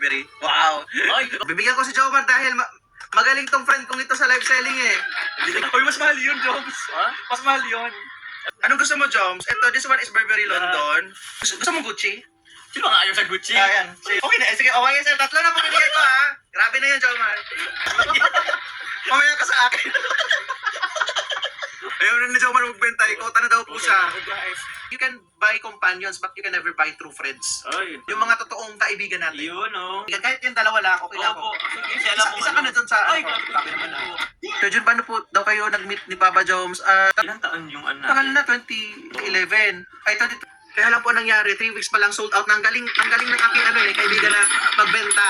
Burberry. Wow! Ay, Bibigyan ko si Jomar dahil magaling tong friend kong ito sa live selling eh. Uy, mas mahal yun, Joms. ha? Mas mahal yun. Anong gusto mo, Joms? Ito, this one is Burberry London. Gusto mo Gucci? Sino nga ayaw sa Gucci? Ayan. Okay na. Sige, okay sir. Tatlo na pamimigay ko ha. Grabe na yun, Jomar. Mamaya ka sa akin. Ayaw na ni Jomar magbenta. Ikota na daw po siya. You can buy companions but you can never buy true friends. Ay, Yung mga totoong kaibigan natin. yun o. Kahit yung dalawa lang, okay lang Opo. ako. Sige, siya lang Isa ka na dun sa... Ay, grabe naman na. So, Jun, paano po daw kayo nag-meet ni Papa Joms? Ilang taon yung anak? Tagal na, 2011. Ay, 22. Kaya lang po nangyari, 3 weeks pa lang sold out na. Ang galing ng aking kaibigan na magbenta.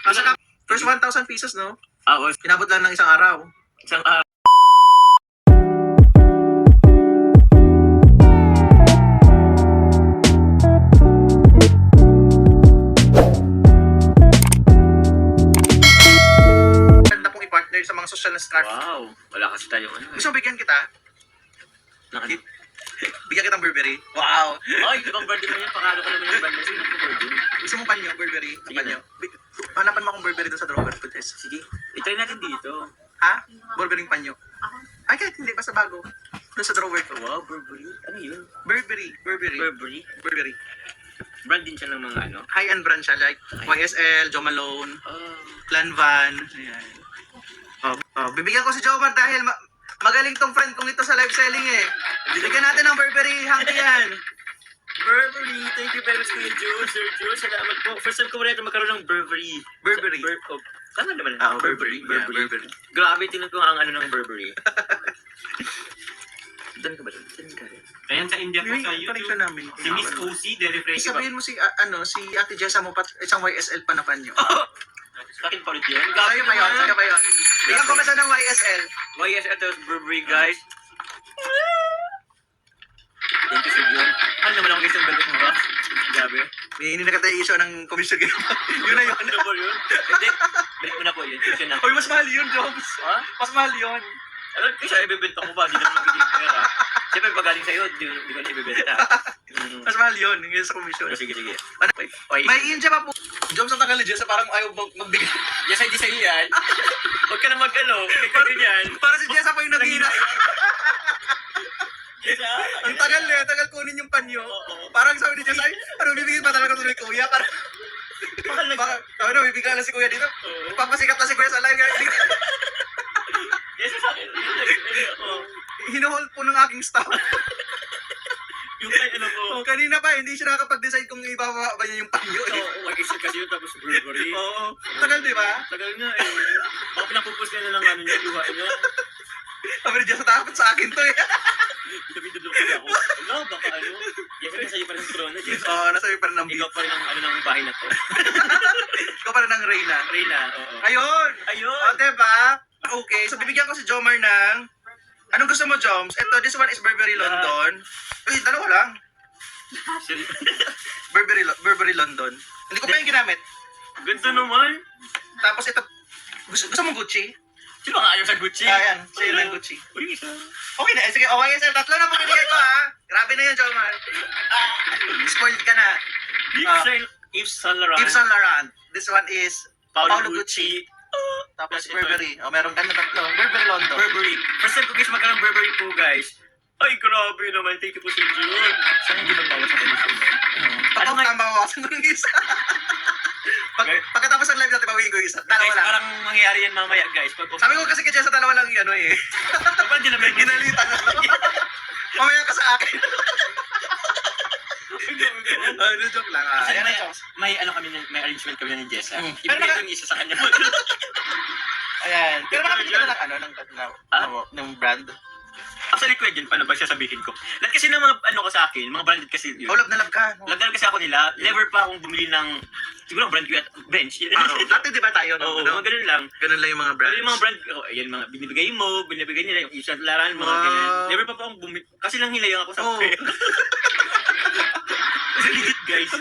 Saka, first 1,000 pesos, no? Oo, Inabot lang ng isang araw. isang araw. Ganda pong i-partner sa mga social na scarf. Wow, wala kasi tayong ano. Gusto mo bigyan kita? Bigyan kitang Burberry. Wow! Ay, ibang birthday mo yan. Pakalo ka naman yung birthday. Sino yung birthday? Gusto mo panyo, Burberry? Sige Panyo. Hanapan mo akong Burberry doon sa drawer ko, Jess. Sige, itry natin dito. Ha? Burberry panyo. Ay, kahit hindi, basta bago. Doon sa drawer ko. Wow, Burberry. Ano yun? Burberry. Burberry. Burberry. Brand din siya ng mga ano. High-end brand siya, like YSL, Jo Malone, Oh, Lanvin. Ayan. Bibigyan ko si Jomar dahil magaling tong friend kong ito sa live selling eh. Bigyan natin ng Burberry hanky yan. Burberry. Thank you very much, Kuya Jules. Sir Jules, salamat po. First time ko rin magkaroon ng Burberry. Burberry. Tama naman. Burberry. Yeah, Burberry. Grabe, tinan ko ang ano ng Burberry. Doon ka ba doon? Doon ka rin. Ayan sa India po May sa connection YouTube. namin. Si Miss OC, Dere Freddy ba? Sabihin mo si Ate Jessa mo isang YSL pa na panyo. Bakit pa ulit yun? Sa'yo pa yun, sa'yo pa yun. Bigyan ko masa ng YSL. Yes, ito Burberry, guys. Thank you, Sir John. Ano naman ako guys ang balot mo ba? Grabe. Hindi na katay issue ng commission game. Yun na yun. Ano ba yun? Hindi. Balik mo na po yun. Kasi na. Uy, mas mahal yun, Joms. Ha? Mas mahal yun. Alam ko siya, ibibenta ko ba? Hindi naman magiging pera. Siyempre, pag galing sa'yo, di ko na ibibenta. Mas mahal yun, yung sa commission. Sige, sige. Ano? Okay. May India pa po. Joms ang tagal ni Jessa, parang ayaw magbigay. Yes, hindi sa'yo yan. Huwag ka na mag-ano. Huwag ka ganyan. Para si Jessa po yung naghihina. Yes, Ang tagal eh, tagal kunin yung panyo. Parang sabi ni Jess, ay, ano bibigyan pa talaga tuloy kuya? Parang, ano, bibigyan na si kuya dito. Papasikat na si kuya sa live. Yes, sa akin. Hinuhold po ng aking staff. Yung kay ano ko. Kanina pa, hindi siya nakakapag-decide kung ibababa ba niya yung panyo. Mag-isip kasi yun, tapos Burberry. Oo, tagal di ba? Tagal nga eh. Baka pinapupus niya na lang ano niya, luha niya. Sabi ni Jess, takot sa akin to eh. Bida-bida ko ako. Wala, baka ano. Yes, nasa iyo pa rin sa corona, Jess. Oo, nasa iyo pa rin ng beat. Ikaw pa rin ang ano ng bahay na to. Ikaw pa rin ng Reyna. Reyna, oo. Ayun! Ayun! O, diba? Okay, so bibigyan ko si Jomar ng... Anong gusto mo, Joms? Ito, this one is Burberry London. Uy, dalawa lang. Burberry London. Hindi ko pa yung ginamit. Ganda naman. Tapos ito, gusto mo Gucci? Sino nga ayaw sa Gucci? Ayan, sa'yo lang Gucci. Uy, isa. Okay na, sige, okay sir. Tatlo na pamimigay ko ha. Grabe na yun, Jomar. Spoiled ka na. Yves Saint Laurent. Yves Saint Laurent. This one is Paolo Paolo Gucci. Gucci. Tapos Burberry. O, meron ka na tatlo. Burberry London. Burberry. First time ko guys magkaroon ng Burberry po guys. Ay, grabe naman. Thank you po Sir Jun. Saan hindi magbawas sa commission? Ano nga? Mabawasan ko ng isa. Pagkatapos ng live natin, bawiin ko yung isa. Dalawa Guys, lang. parang mangyayari yan mamaya guys. Sabi ko kasi kay Jessa, dalawa lang yung ano eh. Kapag din naman Ginalitan na. Mamaya ka sa akin. Ano, joke lang. Ayan ang jokes. may ano kami, may arrangement kami ni Jessa. Hmm. Ibigay ko yung isa sa kanya. Ayan. Pero nakapili ka na ng ano, ng brand. Actually, Kuya Jen, paano ba siya sabihin ko? Lahat kasi ng mga ano ko sa akin, mga branded kasi yun. Oh, love na love ka. Lagdal kasi ako nila, never pa akong bumili ng, siguro ang brand ko at bench. Dati di ba tayo? Oo, No? mga ganun lang. Ganun lang yung mga Pero brands. yung mga brand, ayan mga binibigay mo, binibigay nila yung isang laran, mga Wow. ganyan. Never pa akong bumili, kasi lang hilayang ako sa Oo. pera. Kasi legit guys.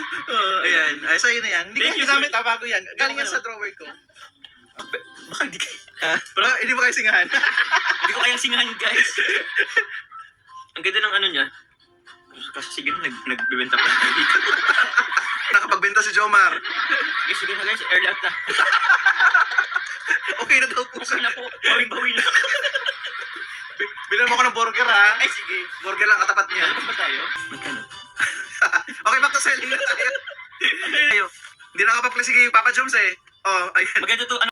Ayan. Ay, sa'yo na yan. Hindi Thank ka you, ginamit sir. ha, bago yan. Galing yan sa drawer ko. Baka hindi kayo. Pero hindi mo kayo singahan. Hindi ko kayang singahan guys. Ang ganda ng ano niya. Kasi sige, nagbibenta pa tayo dito. Nakapagbenta si Jomar. Guys, sige na guys, early out na. Okay na daw po. Okay na po, bawing-bawi na. Bilan mo ko ng burger ha. Ay, sige. Burger lang katapat niya. Ano ba tayo? Magkano? Okay, back to selling na tayo. Ayo. Hindi nakapag-play si Papa Jones eh. Oh, ayun. Maganda to, ano?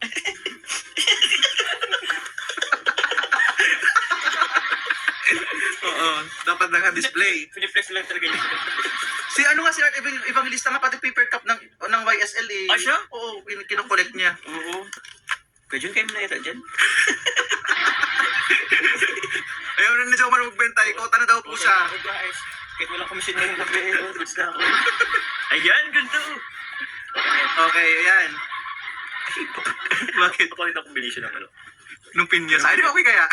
Oo, dapat naka-display. Piniflex lang talaga yun. Si ano nga si Art Evangelista nga pati paper cup ng YSL eh. Ah, siya? Oo, kinokollect niya. Oo. Kaya dyan kayo na ito dyan. Ayaw na ni Jomar magbenta, ikota na daw po siya. Okay, guys. Kahit walang komisyon ngayong gabi, goods na ako. Ayan, ganito. Okay, ayan. Bakit? Pakita kong bilisyo ng ano. Nung pinya sa akin, okay kaya?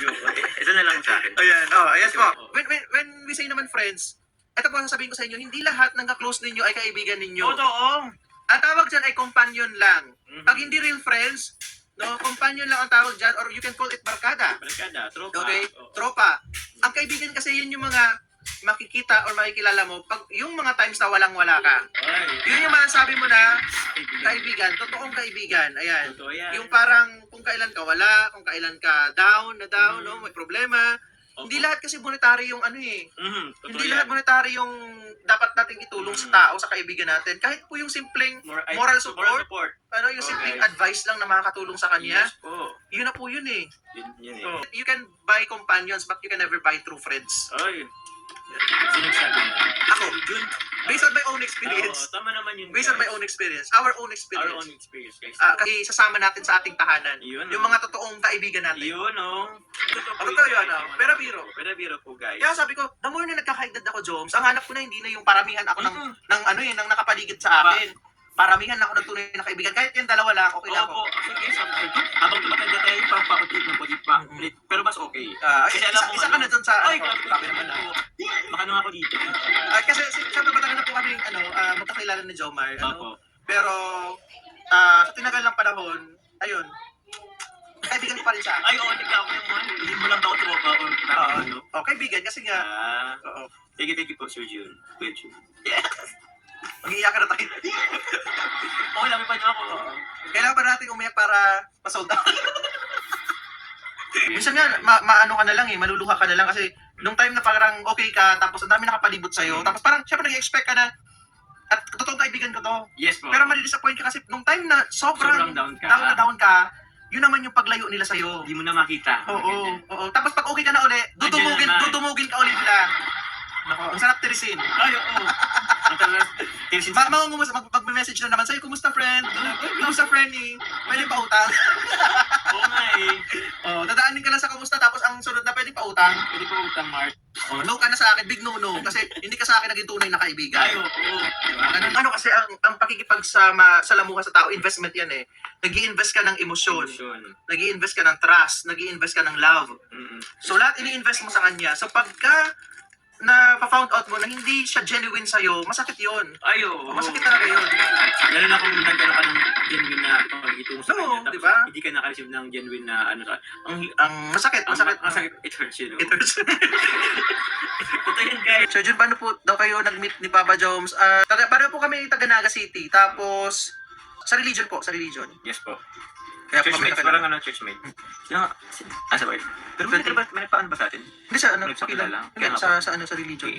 Yung, ito na lang sa akin. Ayan, ayos po. When we say naman friends, ito po ang sasabihin ko sa inyo, hindi lahat ng ka-close ninyo ay kaibigan ninyo. Totoo. Ang tawag dyan ay companion lang. Mhm. Pag hindi real friends, no, companion lang ang tawag dyan, or you can call it barkada. Barkada, tropa. Okay? Oo. Tropa. Ang kaibigan kasi yun yung mga makikita or makikilala mo pag yung mga times na walang-wala ka. Ay, Yun yung masasabi mo na kaibigan. kaibigan, totoong kaibigan. Ayan. Totoo yan. Yung parang kung kailan ka wala, kung kailan ka down, no, may problema. Opo. Hindi lahat kasi monetary yung ano eh. Totoo Hindi yan. lahat monetary yung dapat nating itulong sa tao, sa kaibigan natin. Kahit po yung simpleng moral support, ano, yung simpleng Okay. advice lang na makakatulong sa kanya, Yes po. yun na po yun eh. Yun eh. So, you can buy companions but you can never buy true friends. Ay. Sinagsabi na. Ako, yun, based on my own Oo, experience. tama naman yun. Based on my guys. own experience. Our own Our experience. own experience, guys. Kasi sasama natin sa ating tahanan. Yun, Yung mga totoong kaibigan natin. Yun, oh. Totoo yun, oh. Pero biro. Pero biro po, guys. Kaya sabi ko, the more na nagkakaedad ako, Joms, ang hanap ko na hindi na yung paramihan ako ng ano eh, ng nakapaligid sa akin. Paramihan ako ng tunay na kaibigan. Kahit yung dalawa lang, okay lang Opo, ako. actually guys, habang tumatanda tayo, papakutit ng putit pa. Pero mas okay. Kasi alam mo, isa ka na dun sa, Ay, ano, grabe naman na. Baka naman ako dito. Kasi siyempre matagal na po kami, magkakilala ni Jomar. Opo. Pero, sa tinagal ng panahon, ayun, kaibigan ko pa rin siya. Ay, oo, tignan ko naman. Hindi mo lang daw tropa or ano. Kaibigan, kasi nga, oo, Thank you po, Sir Jun. Kuya Jun. mag-iiyak na tayo. Okay, lami pa niyo ako. Kailangan pa natin umiyak para ma-sold out. Minsan nga, maano ka na lang eh, maluluha ka na lang kasi nung time na parang okay ka, tapos ang dami nakapalibot sa'yo, tapos parang syempre nag-expect ka na, at totoong kaibigan ko to. Yes po. Pero mali-disappoint ka kasi nung time na sobrang down ka. down ka, yun naman yung paglayo nila sa'yo. Hindi mo na makita. Oo. Tapos pag okay ka na uli, Nandiyan naman. dudumugin ka ulit nila. Nako, ang sarap tirisin. Ay, oo. Tinsin Mag-message na naman sa'yo, kumusta friend? Kumusta friend eh? Pwede pa utang. Oo nga eh. Dadaanin ka lang sa kumusta tapos ang sunod na pwede pa utang. Pwede pa utang, Mark. No ka na sa akin, big no kasi hindi ka sa akin naging tunay na kaibigan. Ay, oo. Ganun, ano kasi ang pakikipagsama sa lamuha sa tao, investment yan eh. Nag-i-invest ka ng emosyon, nag-i-invest ka ng trust, nag-i-invest ka ng love. So lahat ini-invest mo sa kanya. So pagka na pa-found out mo na hindi siya genuine sa'yo, masakit yun. Ay, oo. Masakit talaga yun. Lalo na kung nagkaroon ka ng genuine na pagkitong sa Oo, kanya. Tapos diba? hindi ka naka-receive ng genuine na ano sa... Ang masakit. It hurts you, no? It hurts. Totoo yan, guys. Sir Jun, paano po daw kayo nag-meet ni Papa Joms? Paano po kami taga Naga City, tapos sa religion po, sa religion. Yes po. Kaya po kami Churchmate, nakilala. parang ano, churchmate. Sino nga? Sabay. Pero may paano ba sa atin? Hindi sa ano, Nagpakilala. Hindi, Kaya sa ano, sa religion.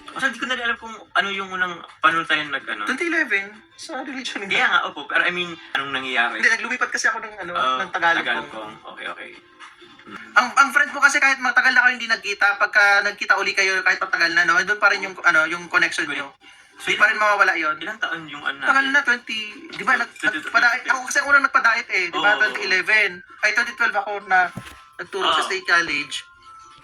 Kasi hindi ko na alam kung ano yung unang paano tayo nag-ano. 2011, sa religion. Kaya nga, opo. Pero I mean, anong nangyayari? Hindi, naglumipat kasi ako ng ng Tagalog. Kong. Okay. Ang friend ko kasi kahit matagal na kayo hindi nagkita, pagka nagkita uli kayo kahit matagal na, no, doon pa rin yung yung connection niyo. So, hindi pa rin mawawala yon. Ilang taon yung ano Tagal natin? na, 20, di ba, nagpa-diet, ako kasi unang nagpa-diet eh, di ba, Oo. 2011. Ay, 2012 ako na nagturo sa State College.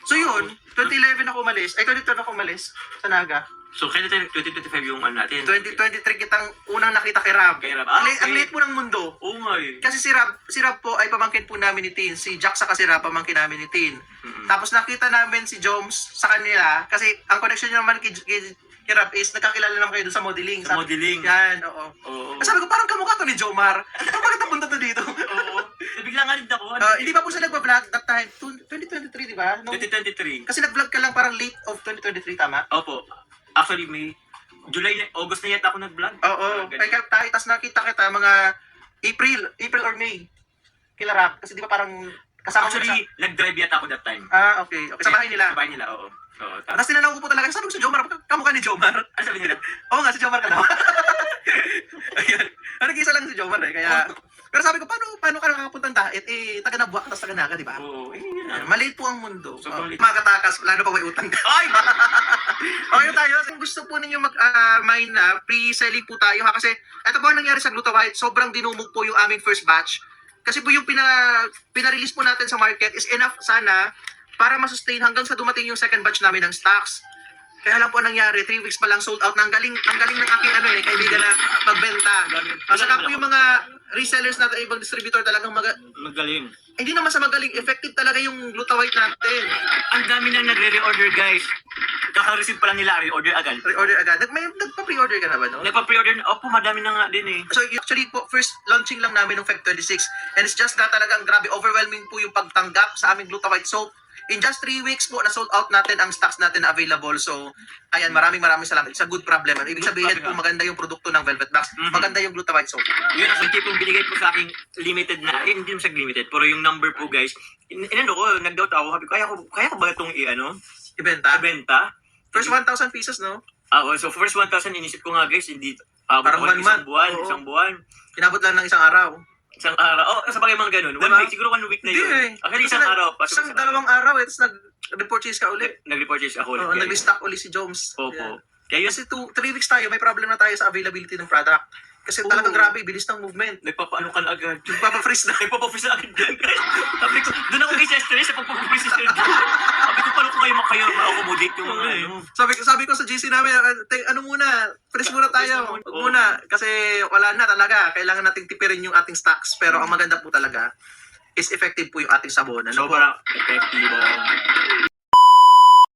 So yun, 2011 ako umalis, ay 2012 ako umalis sa Naga. So, kaya tayo 2025 yung ano natin? 2023 kitang unang nakita kay Rab. Kay Rab. Ang liit po ng mundo. Oo nga eh. Kasi si Rab po ay pamangkin po namin ni Tin. Si Jack saka si Rab pamangkin namin ni Tin. Tapos nakita namin si Joms sa kanila kasi ang connection niya naman kay Rab is nagkakilala naman kayo doon sa modeling. Sa modeling. Yan, oo. Oo. Sabi ko, parang kamukha to ni Jomar. Bakit napunta to dito? Oo. Bigla nga rin ako. Hindi pa po siya nagpa-vlog that time. 2023, di ba? 2023. Kasi nag-vlog ka lang parang late of 2023, tama? Opo. Actually, August na yata ako nag-vlog. Oo. Kaya tayo, tas nakita kita mga April or May. Kilarap. Kasi di ba parang kasama mo Actually, nag-drive yata ako that time. okay. Sa bahay nila. Sa bahay nila, oo. Oo, tapos, Tapos tinanong ko po talaga, sabi ko si Jomar, kamukha ni Jomar. ano sabi nila? Oo nga, si Jomar ka daw. Ayun. Nag-isa lang si Jomar eh. Kaya, pero sabi ko, paano ka nakakapuntang Daet? Taga Nabuak, tapos taga Naga, di ba? Oo, yun na. Maliit po ang mundo. Sobrang liit. Mga katakas, lalo pa may utang ka. Ay! Okay tayo. Kung gusto po ninyo mag-mine na, pre-selling po tayo ha. Kasi ito po ang nangyari sa Glutawite. Sobrang dinumog po yung aming first batch. Kasi po yung pinarelease po natin sa market is enough sana para masustain hanggang sa dumating yung second batch namin ng stocks. Kaya lang po ang nangyari, 3 weeks pa lang sold out na. Ang galing ng aking kaibigan na magbenta. At saka po yung mga resellers natin, ibang distributor talagang Magaling. hindi naman sa magaling, effective talaga yung Glutawite natin. Ang dami nang nagre-reorder, guys. Kaka-receive pa lang nila, reorder agad. Pre-order agad. Nagpa-pre-order ka na ba, no? Nagpa-pre-order na, opo, madami na nga din eh. So actually po, first launching lang namin ng Feb 26. And it's just that talagang grabe, overwhelming po yung pagtanggap sa aming Glutawite soap. In just 3 weeks po, na-sold out natin ang stocks natin na available. So, ayan, maraming salamat. It's a good problem. Ibig sabihin po, maganda yung produkto ng Velvet Box. Maganda yung Glutawite soap. Yun ang tipong binigay po sa aking limited na, hindi naman siya limited, pero yung number po, guys, inano ko, nag-doubt ako, sabi ko, kaya ko ba itong Ibenta. ibenta? First 1,000 pieces, no? So first 1,000 inisip ko nga, guys, hindi, Parang ako 1 month. Oo. isang buwan. Inabot lang ng isang araw. Isang araw. Sa bagay mga ganun. 1 Diba? week. Siguro 1 week na yun. Hindi eh. Actually, Kasi isang araw. Isang dalawang araw, tapos nag-repurchase ka ulit. Nag-repurchase ako ulit. Oo, guys. nag-restock ulit si Jones. Opo. Yan. Kaya yun, Kasi 3 weeks tayo, may problem na tayo sa availability ng product. Kasi talagang grabe, bilis ng movement. nagpapaano ka na agad. Nagpapa-freeze na. Nagpapafreeze na agad yan, guys. Sabi ko, doon ako stress sa pagpapafreeze sa Sabi ko, paano ko kayo ma-accommodate yung mga ano. Sabi ko sa GC namin, ano muna, freeze muna tayo. Freeze Huwag muna, kasi wala na talaga. Kailangan nating tipirin yung ating stocks. Pero ang maganda po talaga is effective po yung ating sabon. Ano po? Sobrang effective.